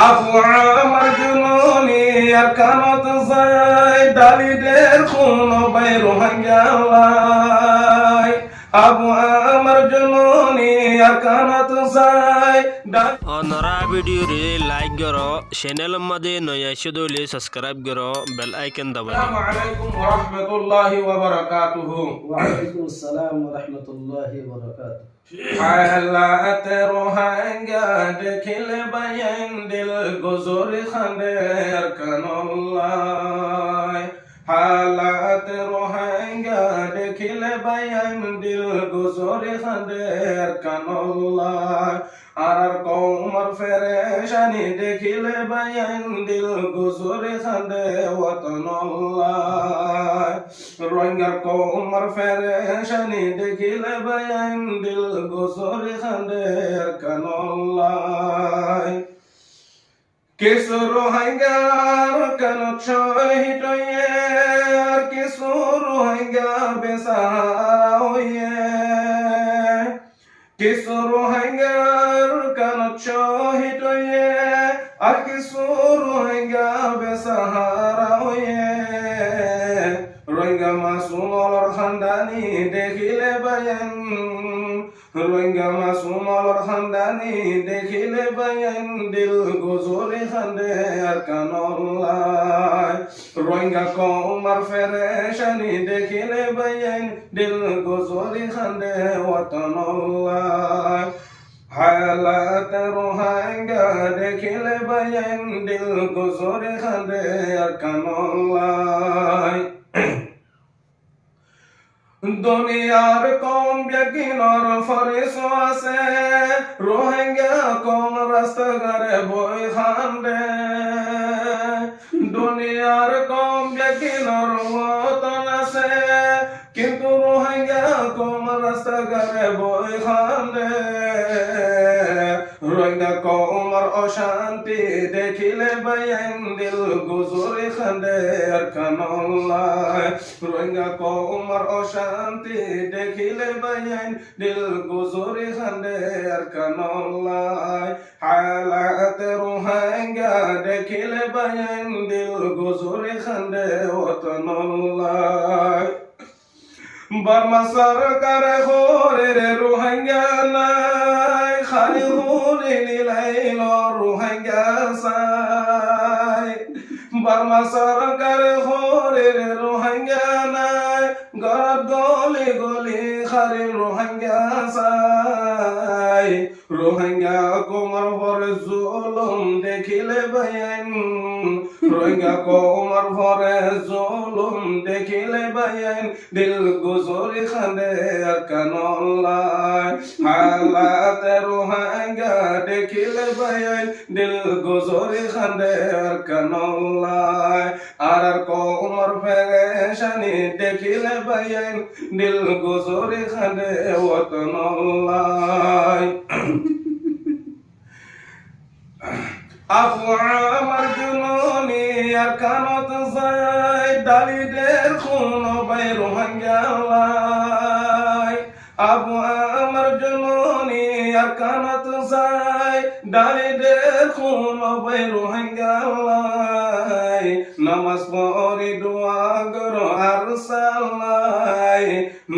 আবু আমার জননী আর কানত যায় ডালিদের কোন বাই রোহাঙ্গালাই আবু আমার জননী আর কানত যায় নরা ভিডিও রে লাইক করো চ্যানেল মধ্যে নয়া শুধুলে সাবস্ক্রাইব করো বেল আইকন দাবাও। আসসালামু আলাইকুম ওয়া রাহমাতুল্লাহি ওয়া বারাকাতুহু। ওয়া আলাইকুম আসসালাম ওয়া রাহমাতুল্লাহি ওয়া বারাকাতুহু। হালাত রোহাঙ্গা দেখিলে বায়ান দিল গুজর খান্দের কানুল্লাহ হালাত রোহাঙ্গা দেখিলে বায়ান দিল গুজর খান্দের কানুল্লাহ আর কৌমর ফেরেশানি দেখিলে বায়ান দিল গুজর খান্দে ওয়াতনুল্লাহ রোহিঙ্গার কৌমর ফেরেশানি দেখিলে বায়ান দিল গুজর খান্দে কানুল্লাহ কিছু রোহিঙ্গার কানত শহীদ হয়ে আর কিছু রোহিঙ্গা বেসাহারা হয়ে কিছু রোহিঙ্গার কানত শহীদ হয়ে আর কিছু রোহিঙ্গা বেসাহারা হয়ে রোহিঙ্গা মাসুমর খানদানি দেখিলে বায়ান রোহিঙ্গা মাসুমর খানদানি দেখিলে বায়ান দিল গুজরি খান্দে আর কানুল্লাহ রোহিঙ্গা কৌমার ফেরেশানি দেখিলে বায়ান দিল গুজরি খান্দে ওয়াতনুল্লাহ হালাত রোহিঙ্গা দেখিলে বায়ান দিল গুজরি খান্দে আর কানুল্লাহ দুনিয়ার কম বেকিনর ফরিস আছে রোহিঙ্গা কম রাস্তাঘাটে বই খান্দে দুনিয়ার কম বেকিনর মতন আছে কিন্তু রোহিঙ্গা কম রাস্তাঘাটে বই খান্দে রোহিঙ্গা কৌমর অশান্তি দেখিলে বায়ান দিল গুজরি খান্দে আর কানুল্লাহ রোহিঙ্গা কৌমর অশান্তি দেখিলে বায়ান দিল গুজরি খান্দে আর কানুল্লাহ হালাত রোহিঙ্গা দেখিলে বায়ান দিল গুজরি খান্দে ওয়াতনুল্লাহ বার্মা সরকার হোরে রোহিঙ্গা নাই খালি হুনি নিলাইল রোহিঙ্গা সাই বার্মা সরকার হোরে রোহিঙ্গা নাই গরত গলি গলি খালি রোহিঙ্গা সাই রোহিঙ্গা কোমর ভরে জুলুম দেখিলে বায়ান রোহিঙ্গা কোমর ভরে জুলুম দেখিলে বায়ান দিল গুজরি খান্দে কানুল্লাহ হালাত রোহিঙ্গা দেখিলে বায়ান দিল গুজরি খান্দে কানুল্লাহ আর কোমর ফেরেশানি দেখিলে বায়ান দিল গুজরি খান্দে ওয়াতনুল্লাহ আবু আমার জননী আর কানত যায় ডালিদের কোন বাই রোহিঙ্গালাই আবু আমার জননী আর কানত যায় ডালিদের কোন বাই রোহিঙ্গালাই নামাজ পড়ি দোয়া করো আর সালাই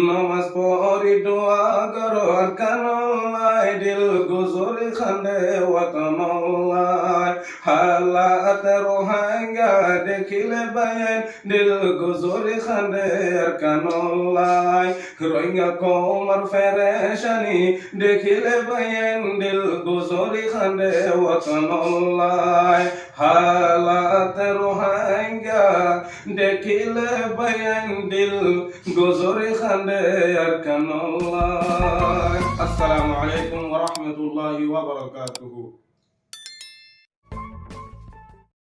নামাজ পড়ি দোয়া করো আর কানুল্লাহ দিল গুজরি খান্দে ওয়াতনুল্লাহ হালাত রোহিঙ্গা দেখিলে বায়ান দিল গুজরি খান্দে আর কানুল্লাহ রোহিঙ্গা কৌমর ফেরেশানি দেখিলে বায়ান দিল গুজরি খান্দে ওয়াতনুল্লাহ হালাত রোহিঙ্গা দেখিলে বায়ান দিল গুজরি খান্দে আর কানুল্লাহ। আসসালামু আলাইকুম ওয়া রাহমাতুল্লাহি ওয়া বারাকাতুহু।